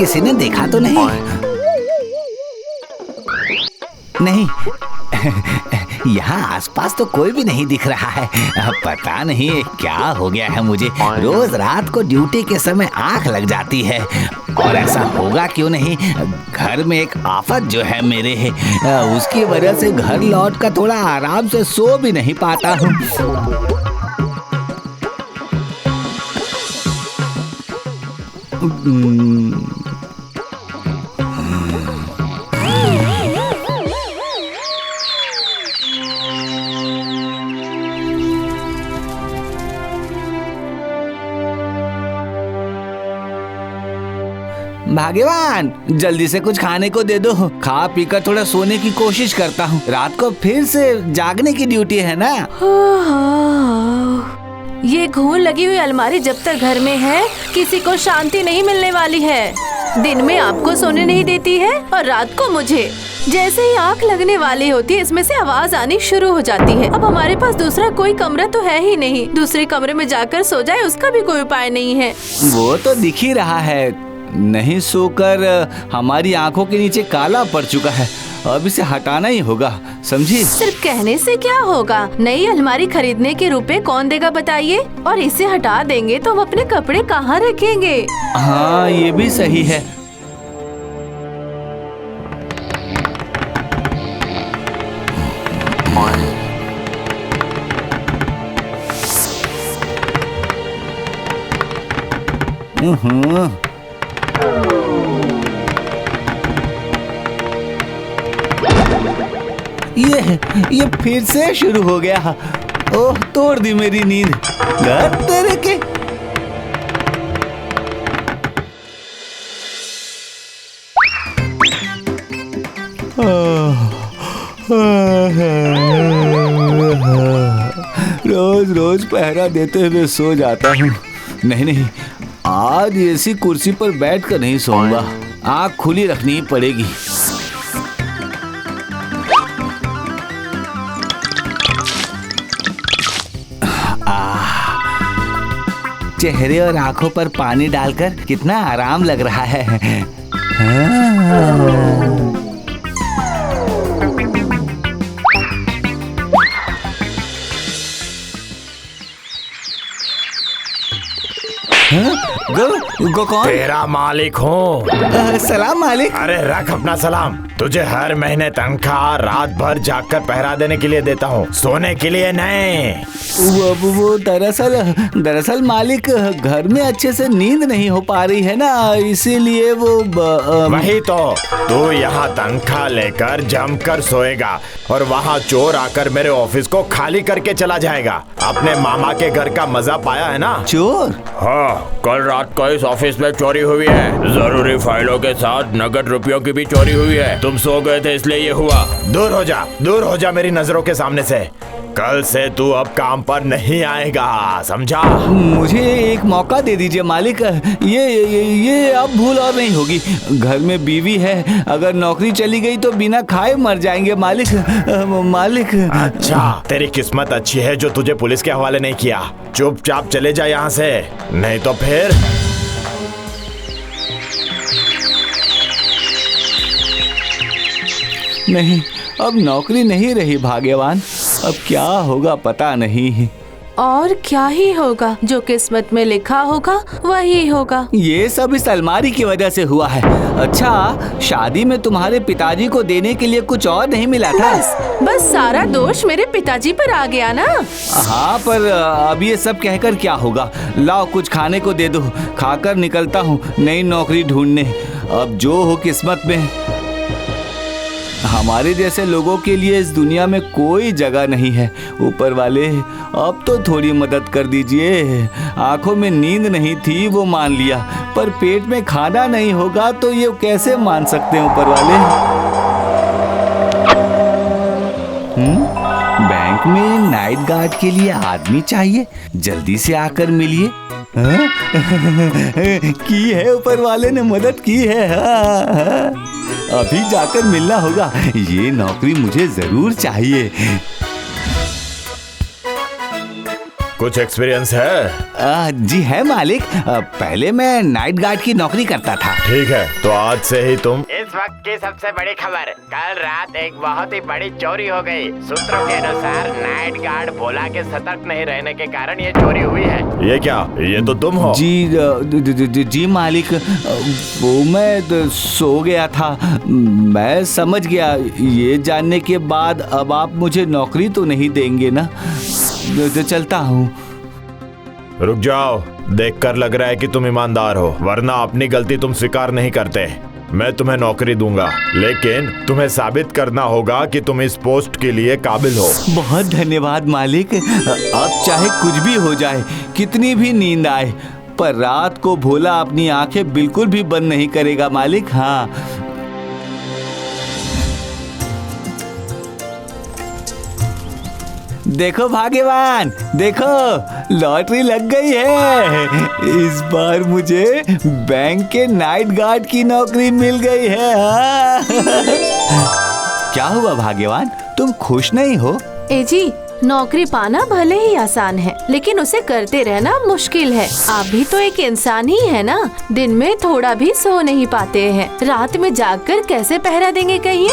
किसी ने देखा तो नहीं? नहीं, यहाँ आसपास तो कोई भी नहीं दिख रहा है। पता नहीं क्या हो गया है मुझे। रोज रात को ड्यूटी के समय आंख लग जाती है, और ऐसा होगा क्यों नहीं। घर में एक आफत जो है मेरे है, उसकी वजह से घर लौट कर थोड़ा आराम से सो भी नहीं पाता हूँ। भाग्यवान, जल्दी से कुछ खाने को दे दो। खा पीकर थोड़ा सोने की कोशिश करता हूँ। रात को फिर से जागने की ड्यूटी है ना। ये घून लगी हुई अलमारी जब तक घर में है, किसी को शांति नहीं मिलने वाली है। दिन में आपको सोने नहीं देती है और रात को मुझे। जैसे ही आँख लगने वाली होती है, इसमें से आवाज आनी शुरू हो जाती है। अब हमारे पास दूसरा कोई कमरा तो है ही नहीं। दूसरे कमरे में जाकर सो जाए, उसका भी कोई उपाय नहीं है। वो तो दिख ही रहा है। नहीं सोकर हमारी आंखों के नीचे काला पड़ चुका है। अब इसे हटाना ही होगा, समझी? सिर्फ कहने से क्या होगा? नई अलमारी खरीदने के रुपए कौन देगा बताइए? और इसे हटा देंगे तो हम अपने कपड़े कहाँ रखेंगे? हाँ, ये भी सही है। ये फिर से शुरू हो गया। ओह, तोड़ दी मेरी नींद। घर तेरे के। रोज रोज पहरा देते हुए सो जाता हूँ। नहीं, आज ऐसी कुर्सी पर बैठकर नहीं सोऊंगा। आँख खुली रखनी पड़ेगी। चेहरे और आंखों पर पानी डालकर कितना आराम लग रहा है। गो कौन? तेरा मालिक हूँ। सलाम मालिक। अरे रख अपना सलाम। तुझे हर महीने तनख्वाह रात भर जागकर पहरा देने के लिए देता हूँ, सोने के लिए नहीं। वो दरअसल मालिक, घर में अच्छे से नींद नहीं हो पा रही है ना, इसीलिए वो वही तो। तू यहाँ तनख्वाह लेकर जमकर सोएगा और वहाँ चोर आकर मेरे ऑफिस को खाली करके चला जाएगा। अपने मामा के घर का मजा पाया है ना? चोर? हाँ, कल रात को इस ऑफिस में चोरी हुई है। जरूरी फाइलों के साथ नगद रुपयों की भी चोरी हुई है। तुम सो गए थे इसलिए ये हुआ। दूर हो जा मेरी नजरों के सामने से। कल से तू अब काम पर नहीं आएगा, समझा? मुझे एक मौका दे दीजिए मालिक। ये अब भूल और नहीं होगी। घर में बीवी है, अगर नौकरी चली गई तो बिना खाए मर जाएंगे मालिक। अच्छा, तेरी किस्मत अच्छी है जो तुझे पुलिस के हवाले नहीं किया। चुपचाप चले जा यहाँ से, नहीं तो फिर। नहीं, अब नौकरी नहीं रही भाग्यवान। अब क्या होगा पता नहीं। और क्या ही होगा, जो किस्मत में लिखा होगा वही होगा। ये सब इस अलमारी की वजह से हुआ है। अच्छा, शादी में तुम्हारे पिताजी को देने के लिए कुछ और नहीं मिला था? बस सारा दोष मेरे पिताजी पर आ गया ना। हाँ, पर अब ये सब कहकर क्या होगा। लाओ कुछ खाने को दे दो, खाकर निकलता हूँ नई नौकरी ढूंढने। अब जो हो किस्मत में। हमारे जैसे लोगों के लिए इस दुनिया में कोई जगह नहीं है। ऊपर वाले, अब तो थोड़ी मदद कर दीजिए। आंखों में नींद नहीं थी वो मान लिया, पर पेट में खाना नहीं होगा तो ये कैसे मान सकते हैं ऊपर वाले। बैंक में नाइट गार्ड के लिए आदमी चाहिए, जल्दी से आकर मिलिए। की है, ऊपर वाले ने मदद की है। अभी जाकर मिलना होगा। ये नौकरी मुझे जरूर चाहिए। कुछ एक्सपीरियंस है? जी है मालिक। पहले मैं नाइट गार्ड की नौकरी करता था। ठीक है, तो आज से ही तुम। इस वक्त की सबसे बड़ी खबर, कल रात एक बहुत ही बड़ी चोरी हो गई। सूत्रों के अनुसार नाइट गार्ड भोला के सतर्क नहीं रहने के कारण ये चोरी हुई है। ये क्या? ये तो तुम हो। जी मालिक, वो मैं सो गया था। मैं समझ गया। ये जानने के बाद अब आप मुझे नौकरी तो नहीं देंगे ना? चलता हूँ। रुक जाओ, देखकर लग रहा है कि तुम ईमानदार हो, वरना अपनी गलती तुम स्वीकार नहीं करते। मैं तुम्हें नौकरी दूंगा, लेकिन तुम्हें साबित करना होगा कि तुम इस पोस्ट के लिए काबिल हो। बहुत धन्यवाद मालिक। अब चाहे कुछ भी हो जाए, कितनी भी नींद आए, पर रात को भोला अपनी आंखें बिल्कुल भी बंद नहीं करेगा मालिक। हाँ, देखो भाग्यवान, देखो लॉटरी लग गई है। इस बार मुझे बैंक के नाइट गार्ड की नौकरी मिल गई है। हाँ। क्या हुआ भाग्यवान, तुम खुश नहीं हो? ए जी, नौकरी पाना भले ही आसान है, लेकिन उसे करते रहना मुश्किल है। आप भी तो एक इंसान ही है ना? दिन में थोड़ा भी सो नहीं पाते हैं, रात में जागकर कैसे पहरा देंगे कहिए?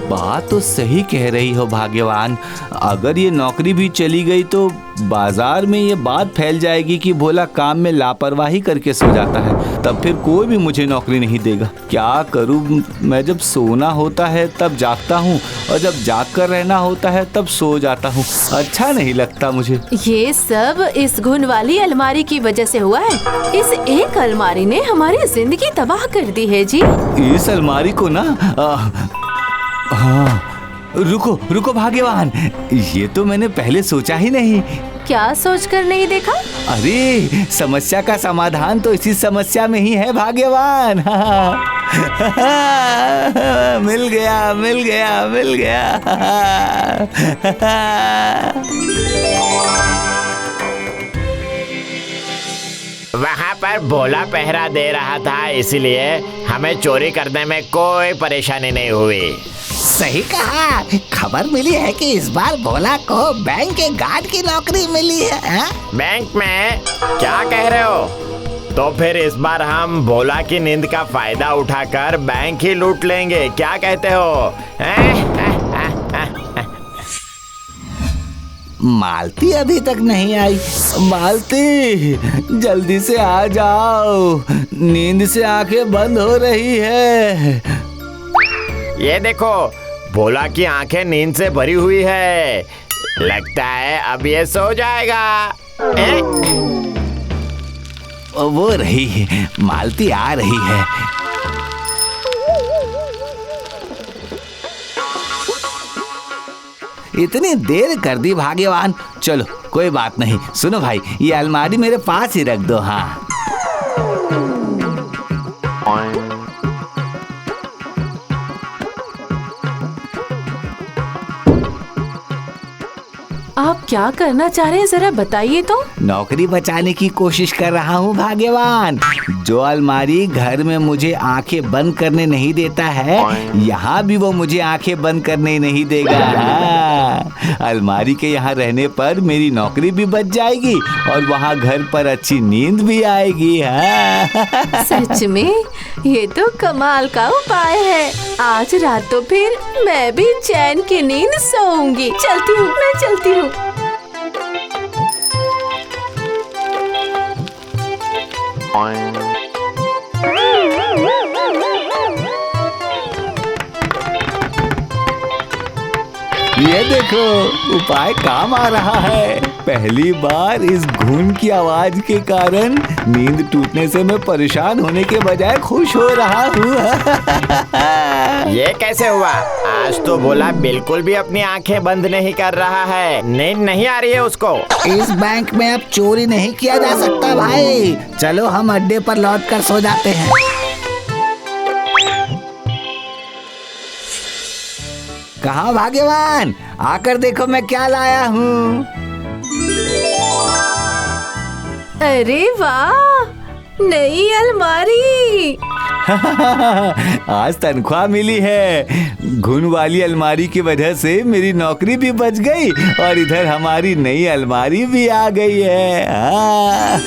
बात तो सही कह रही हो भाग्यवान। अगर ये नौकरी भी चली गई तो बाजार में ये बात फैल जाएगी कि भोला काम में लापरवाही करके सो जाता है। तब फिर कोई भी मुझे नौकरी नहीं देगा। क्या करूं? मैं जब सोना होता है तब जागता हूं, और जब जाग कर रहना होता है तब सो जाता हूं। अच्छा नहीं लगता मुझे। ये सब इस घुन वाली अलमारी की वजह से हुआ है। इस एक अलमारी ने हमारी जिंदगी तबाह कर दी है जी। इस अलमारी को ना हाँ, रुको रुको भाग्यवान, ये तो मैंने पहले सोचा ही नहीं। क्या सोचकर नहीं देखा? अरे, समस्या का समाधान तो इसी समस्या में ही है भाग्यवान। मिल गया, मिल गया, मिल गया। वहाँ पर भोला पहरा दे रहा था, इसलिए हमें चोरी करने में कोई परेशानी नहीं हुई। सही कहा। खबर मिली है कि इस बार भोला को बैंक के गार्ड की नौकरी मिली है। बैंक में? क्या कह रहे हो? तो फिर इस बार हम भोला की नींद का फायदा उठाकर बैंक ही लूट लेंगे, क्या कहते हो? मालती अभी तक नहीं आई। मालती, जल्दी से आ जाओ, नींद से आंखें बंद हो रही है। ये देखो, भोला की आंखें नींद से भरी हुई है। लगता है अब ये सो जाएगा। वो रही, मालती आ रही है। इतनी देर कर दी भाग्यवान। चलो कोई बात नहीं। सुनो भाई, ये अलमारी मेरे पास ही रख दो। हाँ, आप क्या करना चाह रहे हैं, जरा बताइए तो। नौकरी बचाने की कोशिश कर रहा हूँ भाग्यवान। जो अलमारी घर में मुझे आंखें बंद करने नहीं देता है, यहाँ भी वो मुझे आंखें बंद करने नहीं देगा। हाँ, अलमारी के यहाँ रहने पर मेरी नौकरी भी बच जाएगी और वहाँ घर पर अच्छी नींद भी आएगी। हाँ। सच में ये तो कमाल का उपाय है। आज रात तो फिर मैं भी चैन की नींद सोऊंगी। चलती हूँ, मैं चलती हूँ। ये देखो, उपाय काम आ रहा है। पहली बार इस घून की आवाज के कारण नींद टूटने से मैं परेशान होने के बजाय खुश हो रहा हूँ। ये कैसे हुआ? आज तो भोला बिल्कुल भी अपनी आंखें बंद नहीं कर रहा है। नींद नहीं आ रही है उसको। इस बैंक में अब चोरी नहीं किया जा सकता भाई। चलो हम अड्डे पर लौट कर सो जाते हैं। कहाँ भाग्यवान, आकर देखो मैं क्या लाया हूँ। अरे वाह, नई अलमारी। आज तनख्वाह मिली है। घुन वाली अलमारी की वजह से मेरी नौकरी भी बच गई और इधर हमारी नई अलमारी भी आ गई है। हाँ।